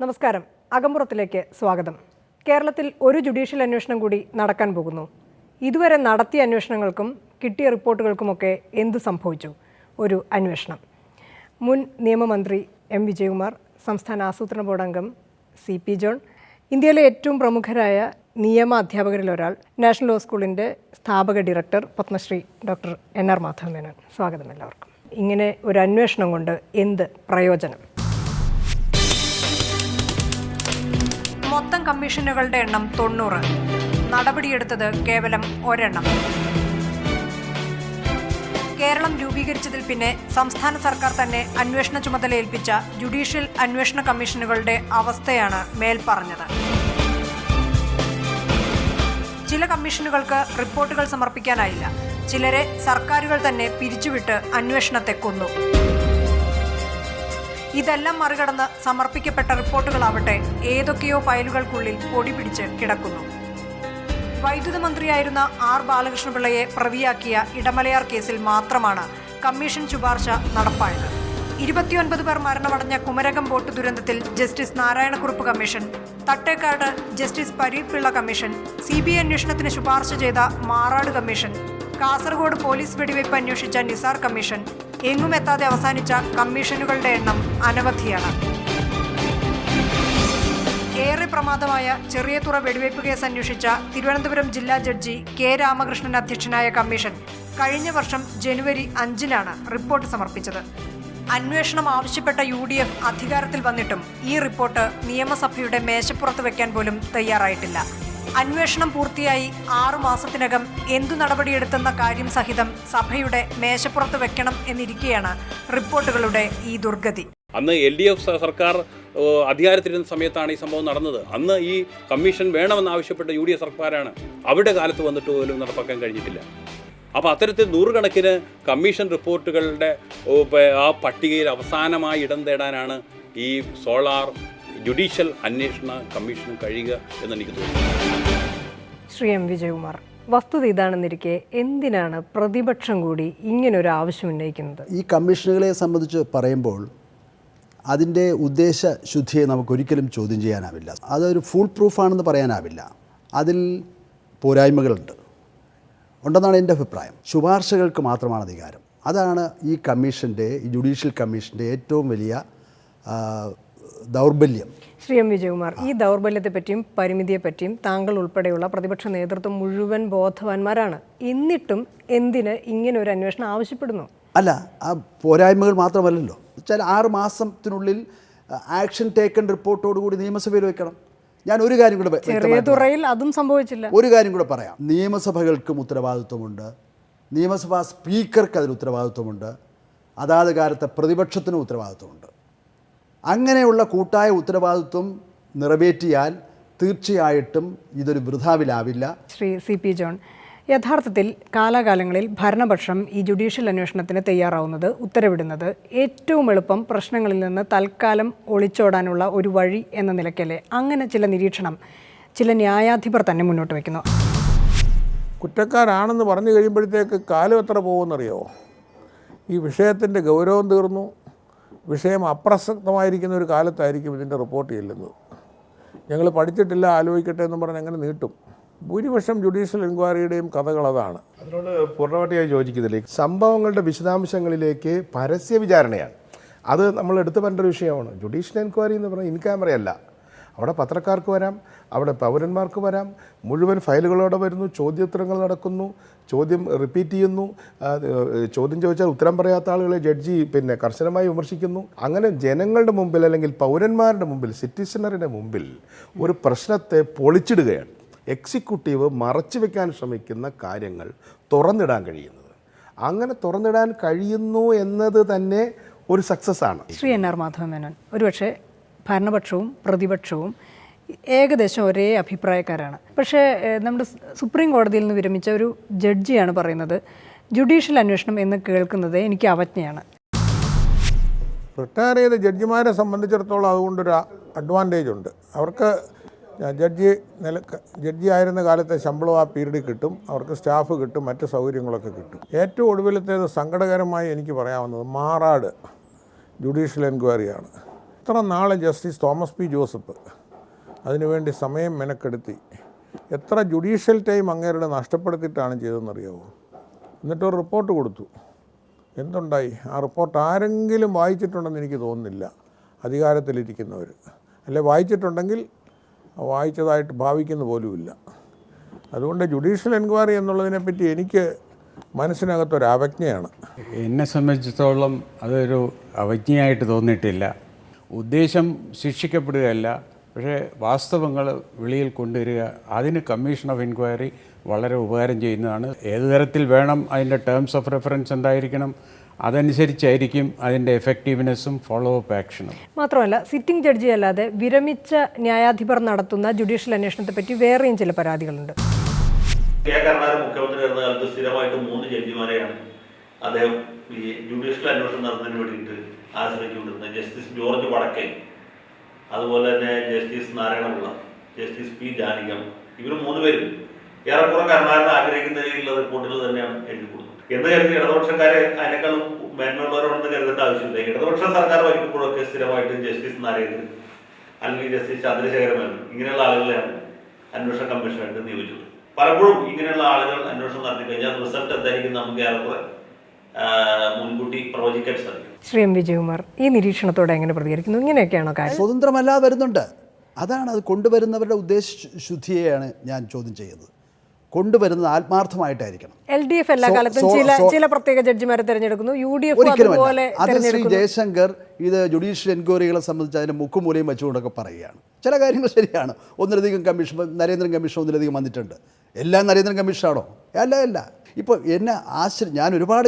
നമസ്കാരം. അകമ്പുറത്തിലേക്ക് സ്വാഗതം. കേരളത്തിൽ ഒരു ജുഡീഷ്യൽ അന്വേഷണം കൂടി നടക്കാൻ പോകുന്നു. ഇതുവരെ നടത്തിയ അന്വേഷണങ്ങൾക്കും കിട്ടിയ റിപ്പോർട്ടുകൾക്കുമൊക്കെ എന്ത് സംഭവിച്ചു? ഒരു അന്വേഷണം. മുൻ നിയമമന്ത്രി എം വിജയകുമാർ, സംസ്ഥാന ആസൂത്രണ ബോർഡ് അംഗം CP ജോൺ, ഇന്ത്യയിലെ ഏറ്റവും പ്രമുഖരായ നിയമ അധ്യാപകരിൽ ഒരാൾ, നാഷണൽ ലോ സ്കൂളിൻ്റെ സ്ഥാപക director Padmashri doctor NR Madhavan Menon. സ്വാഗതം എല്ലാവർക്കും. ഇങ്ങനെ ഒരു അന്വേഷണം കൊണ്ട് എന്ത് പ്രയോജനം? മൊത്തം കമ്മീഷനുകളുടെ എണ്ണം 90. നടപടിയെടുത്തത് കേവലം ഒരെണ്ണം. കേരളം രൂപീകരിച്ചതിൽ പിന്നെ സംസ്ഥാന സർക്കാർ തന്നെ അന്വേഷണ ചുമതല ഏൽപ്പിച്ച ജുഡീഷ്യൽ അന്വേഷണ കമ്മീഷനുകളുടെ അവസ്ഥയാണ് മേൽപ്പറഞ്ഞത്. ചില കമ്മീഷനുകൾക്ക് റിപ്പോർട്ടുകൾ സമർപ്പിക്കാനായില്ല. ചിലരെ സർക്കാരുകൾ തന്നെ പിരിച്ചുവിട്ട് അന്വേഷണത്തെ കൊന്നു. ഇതെല്ലാം മറികടന്ന് സമർപ്പിക്കപ്പെട്ട റിപ്പോർട്ടുകളാവട്ടെ ഏതൊക്കെയോ ഫയലുകൾക്കുള്ളിൽ പൊടി പിടിച്ച് കിടക്കുന്നു. വൈദ്യുത മന്ത്രിയായിരുന്ന R. ബാലകൃഷ്ണപിള്ളയെ പ്രതിയാക്കിയ ഇടമലയാർ കേസിൽ മാത്രമാണ് കമ്മീഷൻ ശുപാർശ നടപ്പായത്. 29 പേർ മരണമടഞ്ഞ കുമരകം ബോട്ട് ദുരന്തത്തിൽ justice Narayanakurup commission, Thattekkad justice Pareeth Pillai commission, CBI അന്വേഷണത്തിന് ശുപാർശ ചെയ്ത മാറാട് കമ്മീഷൻ, കാസർഗോഡ് പോലീസ് വെടിവയ്പ് അന്വേഷിച്ച നിസാർ കമ്മീഷൻ, എങ്ങുമെത്താതെ അവസാനിച്ച കമ്മീഷനുകളുടെ എണ്ണം അനവധിയാണ്. ഏറെ പ്രമാദമായ ചെറിയതുറ വെടിവയ്പ് കേസ് അന്വേഷിച്ച തിരുവനന്തപുരം ജില്ലാ ജഡ്ജി K. രാമകൃഷ്ണൻ അധ്യക്ഷനായ കമ്മീഷൻ കഴിഞ്ഞ വർഷം ജനുവരി 5-നാണ് റിപ്പോർട്ട് സമർപ്പിച്ചത്. അന്വേഷണം ആവശ്യപ്പെട്ട UDF അധികാരത്തിൽ വന്നിട്ടും ഈ റിപ്പോർട്ട് നിയമസഭയുടെ മേശപ്പുറത്ത് വയ്ക്കാൻ പോലും തയ്യാറായിട്ടില്ല. അന്വേഷണം പൂർത്തിയായി 6 മാസത്തിനകം എന്തു നടപടിയെടുത്തെന്ന കാര്യം സഹിതം സഭയുടെ മേശപ്പുറത്ത് വെക്കണം എന്നിരിക്കെയാണ് റിപ്പോർട്ടുകളുടെ ഈ ദുർഗതി. അന്ന് LDF സർക്കാർ അധികാരത്തിലിരുന്ന സമയത്താണ് ഈ സംഭവം നടന്നത്. അന്ന് ഈ കമ്മീഷൻ വേണമെന്നാവശ്യപ്പെട്ട UDF സർക്കാരാണ്. അവരുടെ കാലത്ത് വന്നിട്ട് പോലും നടപ്പാക്കാൻ കഴിഞ്ഞിട്ടില്ല. അപ്പോൾ അത്തരത്തിൽ നൂറുകണക്കിന് കമ്മീഷൻ റിപ്പോർട്ടുകളുടെ ആ പട്ടികയിൽ അവസാനമായി ഇടം തേടാനാണ് ഈ സോളാർ ജുഡീഷ്യൽ അന്വേഷണ കമ്മീഷന് കഴിയുക എന്നെനിക്ക് തോന്നുന്നു. ശ്രീ M. വിജയകുമാർ, വസ്തുത ഇതാണെന്നിരിക്കെ എന്തിനാണ് പ്രതിപക്ഷം കൂടി ഇങ്ങനൊരു ആവശ്യം ഉന്നയിക്കുന്നത്? ഈ കമ്മീഷനുകളെ സംബന്ധിച്ച് പറയുമ്പോൾ അതിൻ്റെ ഉദ്ദേശ ശുദ്ധിയെ നമുക്കൊരിക്കലും ചോദ്യം ചെയ്യാനാവില്ല. അതൊരു ഫുൾ പ്രൂഫാണെന്ന് പറയാനാവില്ല. അതിൽ പോരായ്മകളുണ്ട് ഉണ്ടെന്നാണ് എൻ്റെ അഭിപ്രായം. ശുപാർശകൾക്ക് മാത്രമാണ് അധികാരം. അതാണ് ഈ കമ്മീഷൻ്റെ, ഈ ജുഡീഷ്യൽ കമ്മീഷൻ്റെ ഏറ്റവും വലിയ ദൗർബല്യം. ശ്രീ M. വിജയകുമാർ, ഈ ദൗർബല്യത്തെപ്പറ്റിയും പരിമിതിയെപ്പറ്റിയും താങ്കൾ ഉൾപ്പെടെയുള്ള പ്രതിപക്ഷ നേതൃത്വം മുഴുവൻ ബോധവാന്മാരാണ്. എന്നിട്ടും എന്തിന് ഇങ്ങനെ ഒരു അന്വേഷണം ആവശ്യപ്പെടുന്നു? അല്ല, ആ പോരായ്മകൾ മാത്രമല്ലല്ലോ. വെച്ചാൽ 6 മാസത്തിനുള്ളിൽ ആക്ഷൻ ടേക്കൺ റിപ്പോർട്ടോടുകൂടി നിയമസഭയിൽ വെക്കണം. ഞാൻ ഒരു കാര്യം കൂടെ അതും സംഭവിച്ചില്ല. ഒരു കാര്യം കൂടെ പറയാം. നിയമസഭകൾക്കും ഉത്തരവാദിത്വമുണ്ട്, നിയമസഭാ സ്പീക്കർക്ക് അതിന് ഉത്തരവാദിത്വമുണ്ട്, അതാത് കാലത്തെ പ്രതിപക്ഷത്തിനും ഉത്തരവാദിത്വമുണ്ട്. അങ്ങനെയുള്ള കൂട്ടായ ഉത്തരവാദിത്വം നിറവേറ്റിയാൽ തീർച്ചയായിട്ടും ഇതൊരു വൃഥാവിലാവില്ല. ശ്രീ CP ജോൺ, യഥാർത്ഥത്തിൽ കാലാകാലങ്ങളിൽ ഭരണപക്ഷം ഈ ജുഡീഷ്യൽ അന്വേഷണത്തിന് തയ്യാറാവുന്നത്, ഉത്തരവിടുന്നത് ഏറ്റവും എളുപ്പം പ്രശ്നങ്ങളിൽ നിന്ന് തൽക്കാലം ഒളിച്ചോടാനുള്ള ഒരു വഴി എന്ന നിലയ്ക്കല്ലേ? അങ്ങനെ ചില നിരീക്ഷണം ചില ന്യായാധിപർ തന്നെ മുന്നോട്ട് വയ്ക്കുന്നു. കുറ്റക്കാരാണെന്ന് പറഞ്ഞു കഴിയുമ്പോഴത്തേക്ക് കാലം എത്ര പോകുമെന്നറിയോ? ഈ വിഷയത്തിൻ്റെ ഗൗരവം തീർന്നു, വിഷയം അപ്രസക്തമായിരിക്കുന്ന ഒരു കാലത്തായിരിക്കും ഇതിൻ്റെ റിപ്പോർട്ട് ചെല്ലുന്നത്. ഞങ്ങൾ പഠിച്ചിട്ടില്ല, ആലോചിക്കട്ടെ എന്നും പറഞ്ഞ് അങ്ങനെ നീട്ടും. ഭൂരിപക്ഷം ജുഡീഷ്യൽ എൻക്വയറിയുടെയും കഥകൾ അതാണ്. അതിനോട് പൂർണ്ണമായിട്ട് യോജിക്കുന്നില്ല. സംഭവങ്ങളുടെ വിശദാംശങ്ങളിലേക്ക് പരസ്യ വിചാരണയാണ്. അത് നമ്മൾ എടുത്തു പറയേണ്ട ഒരു വിഷയമാണ്. ജുഡീഷ്യൽ എൻക്വയറി എന്ന് പറഞ്ഞാൽ ഇൻ ക്യാമറയല്ല. അവിടെ പത്രക്കാർക്ക് വരാം, അവിടെ പൗരന്മാർക്ക് വരാം, മുഴുവൻ ഫയലുകളോടെ വരുന്നു, ചോദ്യോത്തരങ്ങൾ നടക്കുന്നു, ചോദ്യം റിപ്പീറ്റ് ചെയ്യുന്നു, ചോദ്യം ചോദിച്ചാൽ ഉത്തരം പറയാത്ത ആളുകളെ ജഡ്ജി കർശനമായി വിമർശിക്കുന്നു. അങ്ങനെ ജനങ്ങളുടെ മുമ്പിൽ അല്ലെങ്കിൽ പൗരന്മാരുടെ മുമ്പിൽ, സിറ്റിസണറിൻ്റെ മുമ്പിൽ ഒരു പ്രശ്നത്തെ പൊളിച്ചിടുകയാണ് എക്സിക്യൂട്ടീവ് മറച്ചു വെക്കാൻ ശ്രമിക്കുന്ന കാര്യങ്ങൾ തുറന്നിടാൻ കഴിയുന്നത്. അങ്ങനെ തുറന്നിടാൻ കഴിയുന്നു എന്നത് തന്നെ ഒരു സക്സസ് ആണ്. ശ്രീ NR മാധവൻ മേനോൻ, ഒരുപക്ഷെ ഭരണപക്ഷവും പ്രതിപക്ഷവും ഏകദേശം ഒരേ അഭിപ്രായക്കാരാണ്. പക്ഷേ നമ്മുടെ സുപ്രീം കോടതിയിൽ നിന്ന് വിരമിച്ച ഒരു ജഡ്ജിയാണ് പറയുന്നത് ജുഡീഷ്യൽ അന്വേഷണം എന്ന് കേൾക്കുന്നത് എനിക്ക് അവജ്ഞയാണ്. റിട്ടയർ ചെയ്ത ജഡ്ജിമാരെ സംബന്ധിച്ചിടത്തോളം അതുകൊണ്ടൊരു അഡ്വാൻറ്റേജ് ഉണ്ട്. അവർക്ക് ജഡ്ജി ആയിരുന്ന കാലത്തെ ശമ്പളം ആ പീരീഡിൽ കിട്ടും, അവർക്ക് സ്റ്റാഫ് കിട്ടും, മറ്റ് സൗകര്യങ്ങളൊക്കെ കിട്ടും. ഏറ്റവും ഒടുവിലത്തേത് സങ്കടകരമായി എനിക്ക് പറയാവുന്നത് മാറാട് ജുഡീഷ്യൽ എൻക്വയറിയാണ്. എത്ര നാളെ ജസ്റ്റിസ് തോമസ് പി ജോസഫ് അതിനുവേണ്ടി സമയം മെനക്കെടുത്തി എത്ര ജുഡീഷ്യൽ ടൈം അങ്ങേരുടെ നഷ്ടപ്പെടുത്തിയിട്ടാണ് ചെയ്തതെന്നറിയാമോ? എന്നിട്ടൊരു റിപ്പോർട്ട് കൊടുത്തു. എന്തുണ്ടായി? ആ റിപ്പോർട്ട് ആരെങ്കിലും വായിച്ചിട്ടുണ്ടെന്ന് എനിക്ക് തോന്നുന്നില്ല, അധികാരത്തിലിരിക്കുന്നവർ. അല്ലെ വായിച്ചിട്ടുണ്ടെങ്കിൽ വായിച്ചതായിട്ട് ഭാവിക്കുന്ന പോലുമില്ല. അതുകൊണ്ട് ജുഡീഷ്യൽ എൻക്വയറി എന്നുള്ളതിനെപ്പറ്റി എനിക്ക് മനസ്സിനകത്തൊരു അവജ്ഞയാണ്. എന്നെ സംബന്ധിച്ചിടത്തോളം അതൊരു അവജ്ഞയായിട്ട് തോന്നിയിട്ടില്ല. ഉദ്ദേശം ശിക്ഷിക്കപ്പെടുകയല്ല, പക്ഷേ വാസ്തവങ്ങൾ വെളിയിൽ കൊണ്ടുവരിക, അതിന് കമ്മീഷൻ ഓഫ് എൻക്വയറി വളരെ ഉപകാരം ചെയ്യുന്നതാണ്. ഏത് തരത്തിൽ വേണം, അതിൻ്റെ ടേംസ് ഓഫ് റെഫറൻസ് എന്തായിരിക്കണം, അതനുസരിച്ചായിരിക്കും അതിൻ്റെ എഫക്റ്റീവ്നെസ്സും ഫോളോ അപ്പ് ആക്ഷനും. മാത്രമല്ല, സിറ്റിംഗ് ജഡ്ജി അല്ലാതെ വിരമിച്ച ന്യായാധിപർ നടത്തുന്ന ജുഡീഷ്യൽ അന്വേഷണത്തെ പറ്റി വേറെയും ചില പരാതികളുണ്ട്. കെ കരുണാകരൻ മുഖ്യമന്ത്രി ആയിരുന്ന കാലത്ത് സ്ഥിരമായിട്ട് 3 ജഡ്ജിമാരെയാണ് അദ്ദേഹം ഈ ജുഡീഷ്യൽ അന്വേഷണം നടത്തുന്നതിന് വേണ്ടിയിട്ട് ആശ്രയിച്ചുകൊണ്ടിരുന്നത്. ജസ്റ്റിസ് ജോർജ് വടക്കൻ, അതുപോലെ തന്നെ ജസ്റ്റിസ് നാരായണപിള്ള, ജസ്റ്റിസ് പി ജാനകം. ഇവർ 3 പേരും ഏറെക്കുറെ കരുണാകരൻ ആഗ്രഹിക്കുന്നതിലുള്ള റിപ്പോർട്ടുകൾ തന്നെയാണ് എഴുതി കൊടുത്തത്. എന്ന് കരുതി ഇടതുപക്ഷക്കാരെ അതിനേക്കാളും മേന്മയുള്ളവരോടൊന്നും കരുതേണ്ട ആവശ്യമില്ല. ഇടതുപക്ഷ സർക്കാർ ഭരിക്കുമ്പോഴൊക്കെ സ്ഥിരമായിട്ട് ജസ്റ്റിസ് നാരായണൻ അല്ലെങ്കിൽ ജസ്റ്റിസ് ചന്ദ്രശേഖരൻ മേനോൻ ഇങ്ങനെയുള്ള ആളുകളെയാണ് അന്വേഷണ കമ്മീഷനായിട്ട് നിയോഗിച്ചത്. പലപ്പോഴും ഇങ്ങനെയുള്ള ആളുകൾ അന്വേഷണം നടത്തി കഴിഞ്ഞാൽ റിസൾട്ട് എന്തായിരിക്കും നമുക്ക് ഏറെക്കുറെ മുൻകൂട്ടി പ്രവചിക്കാൻ സാധിക്കും. ശ്രീ എം വിജയകുമാർ ഈ നിരീക്ഷണത്തോടെ എങ്ങനെ പ്രതികരിക്കുന്നു? ഇങ്ങനെയൊക്കെയാണോ കാര്യം? സ്വതന്ത്രമല്ലാതെ വരുന്നുണ്ട്. അതാണ് അത് കൊണ്ടുവരുന്നവരുടെ ഉദ്ദേശശുദ്ധിയെയാണ് ഞാൻ ചോദ്യം ചെയ്യുന്നത്. കൊണ്ടുവരുന്നത് ആത്മാർത്ഥമായിട്ടായിരിക്കണം. LDF എല്ലാ കാലത്തും ചില പ്രത്യേക ജഡ്ജിമാരെ തിരഞ്ഞെടുക്കുന്നു, UDF അതുപോലെ. അത് ശ്രീ ജയശങ്കർ ഇത് ജുഡീഷ്യൽ എൻക്വയറികളെ സംബന്ധിച്ച് അതിൻ്റെ മുക്കുമൂലയും വെച്ചുകൊണ്ടൊക്കെ പറയുകയാണ്. ചില കാര്യങ്ങൾ ശരിയാണ്. ഒന്നിലധികം കമ്മീഷൻ, നരേന്ദ്രൻ കമ്മീഷൻ ഒന്നിലധികം വന്നിട്ടുണ്ട്. എല്ലാം നരേന്ദ്രൻ കമ്മീഷനാണോ? അല്ല. ഇപ്പോൾ ഞാൻ ഒരുപാട്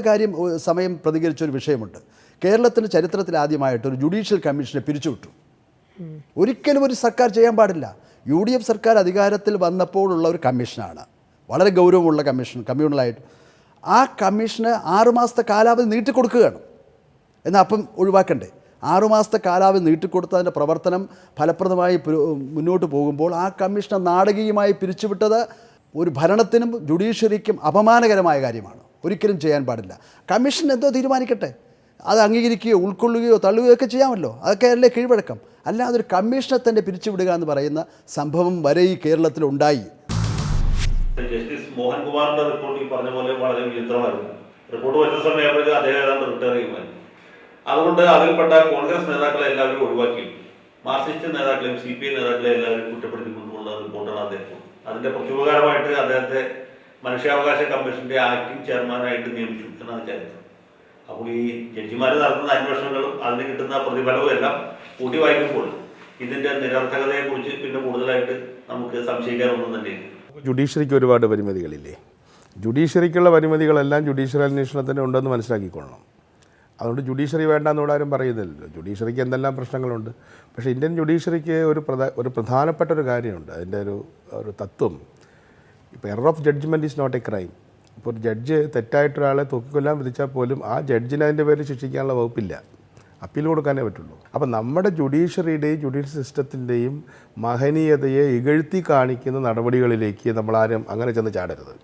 സമയം പ്രതികരിച്ചൊരു വിഷയമുണ്ട്. കേരളത്തിൻ്റെ ചരിത്രത്തിൽ ആദ്യമായിട്ട് ഒരു ജുഡീഷ്യൽ കമ്മീഷനെ പിരിച്ചുവിട്ടു. ഒരിക്കലും ഒരു സർക്കാർ ചെയ്യാൻ പാടില്ല. UDF സർക്കാർ അധികാരത്തിൽ വന്നപ്പോഴുള്ള ഒരു കമ്മീഷനാണ്, വളരെ ഗൗരവമുള്ള കമ്മീഷൻ, കമ്മ്യൂണലായിട്ട്. ആ കമ്മീഷന് 6 മാസത്തെ കാലാവധി നീട്ടിക്കൊടുക്കുകയാണ്. എന്നാൽ അപ്പം ഒഴിവാക്കണ്ടേ? 6 മാസത്തെ കാലാവധി നീട്ടിക്കൊടുത്തതിൻ്റെ പ്രവർത്തനം ഫലപ്രദമായി മുന്നോട്ട് പോകുമ്പോൾ ആ കമ്മീഷനെ നാടകീയമായി പിരിച്ചുവിട്ടത് ഒരു ഭരണത്തിനും ജുഡീഷ്യറിക്കും അപമാനകരമായ കാര്യമാണ്. ഒരിക്കലും ചെയ്യാൻ പാടില്ല. കമ്മീഷൻ എന്തോ തീരുമാനിക്കട്ടെ, അത് അംഗീകരിക്കുകയോ ഉൾക്കൊള്ളുകയോ തള്ളുകയോ ഒക്കെ ചെയ്യാമല്ലോ. അതൊക്കെ അല്ലേ കീഴ്വഴക്കം. അല്ലാതെ ഒരു കമ്മീഷനെ തന്നെ പിരിച്ചുവിടുക എന്ന് പറയുന്ന സംഭവം വരെ ഈ കേരളത്തിൽ ഉണ്ടായി. ജസ്റ്റിസ് മോഹൻകുമാറിന്റെ റിപ്പോർട്ട് ഈ പറഞ്ഞ പോലെ വളരെ വിചിത്രമായിരുന്നു. റിപ്പോർട്ട് വരുന്ന സമയത്ത് അദ്ദേഹം ഏതാണ്ട് റിട്ടയർ ചെയ്യുമായിരുന്നു. അതുകൊണ്ട് അതിൽപ്പെട്ട കോൺഗ്രസ് നേതാക്കളെ എല്ലാവരും ഒഴിവാക്കി, മാർക്സിസ്റ്റ് നേതാക്കളെയും CPI നേതാക്കളെ എല്ലാവരും കുറ്റപ്പെടുത്തിക്കൊണ്ടുള്ള റിപ്പോർട്ടാണ് അദ്ദേഹം. അതിന്റെ പ്രത്യുപകാരമായിട്ട് അദ്ദേഹത്തെ മനുഷ്യാവകാശ കമ്മീഷന്റെ ആക്ടിംഗ് ചെയർമാനായിട്ട് നിയമിച്ചു എന്നാണ് ചരിത്രം. അപ്പോൾ ഈ ജഡ്ജിമാർ നടത്തുന്ന അന്വേഷണങ്ങളും അതിന് കിട്ടുന്ന പ്രതിഫലവും എല്ലാം കൂട്ടി വായിക്കുമ്പോൾ ഇതിന്റെ നിരർത്ഥകതയെക്കുറിച്ച് പിന്നെ കൂടുതലായിട്ട് നമുക്ക് സംശയിക്കാനൊന്നും തന്നെയില്ല. ജുഡീഷ്യറിക്ക് ഒരുപാട് പരിമിതികളില്ലേ? ജുഡീഷ്യറിക്കുള്ള പരിമിതികളെല്ലാം ജുഡീഷ്യൽ അന്വേഷണത്തിന് ഉണ്ടെന്ന് മനസ്സിലാക്കിക്കൊള്ളണം. അതുകൊണ്ട് ജുഡീഷ്യറി വേണ്ടെന്നോട് ആരും പറയുന്നില്ലല്ലോ. ജുഡീഷ്യറിക്ക് എന്തെല്ലാം പ്രശ്നങ്ങളുണ്ട്. പക്ഷേ ഇന്ത്യൻ ജുഡീഷ്യറിക്ക് ഒരു പ്രധാനപ്പെട്ട ഒരു കാര്യമുണ്ട്. അതിൻ്റെ ഒരു തത്വം, ഇപ്പോൾ error of judgment is not a crime. ഇപ്പോൾ ഒരു ജഡ്ജ് തെറ്റായിട്ടൊരാളെ തൂക്കിക്കൊല്ലാൻ വിധിച്ചാൽ പോലും ആ ജഡ്ജിന് അതിൻ്റെ പേരിൽ ശിക്ഷിക്കാനുള്ള വകുപ്പില്ല, അപ്പീൽ കൊടുക്കാനേ പറ്റുള്ളൂ. അപ്പം നമ്മുടെ ജുഡീഷ്യറിയുടെയും ജുഡീഷ്യൽ സിസ്റ്റത്തിൻ്റെയും മഹനീയതയെ ഇകഴ്ത്തി കാണിക്കുന്ന നടപടികളിലേക്ക് നമ്മളാരും അങ്ങനെ ചെന്ന് ചാടരുത്.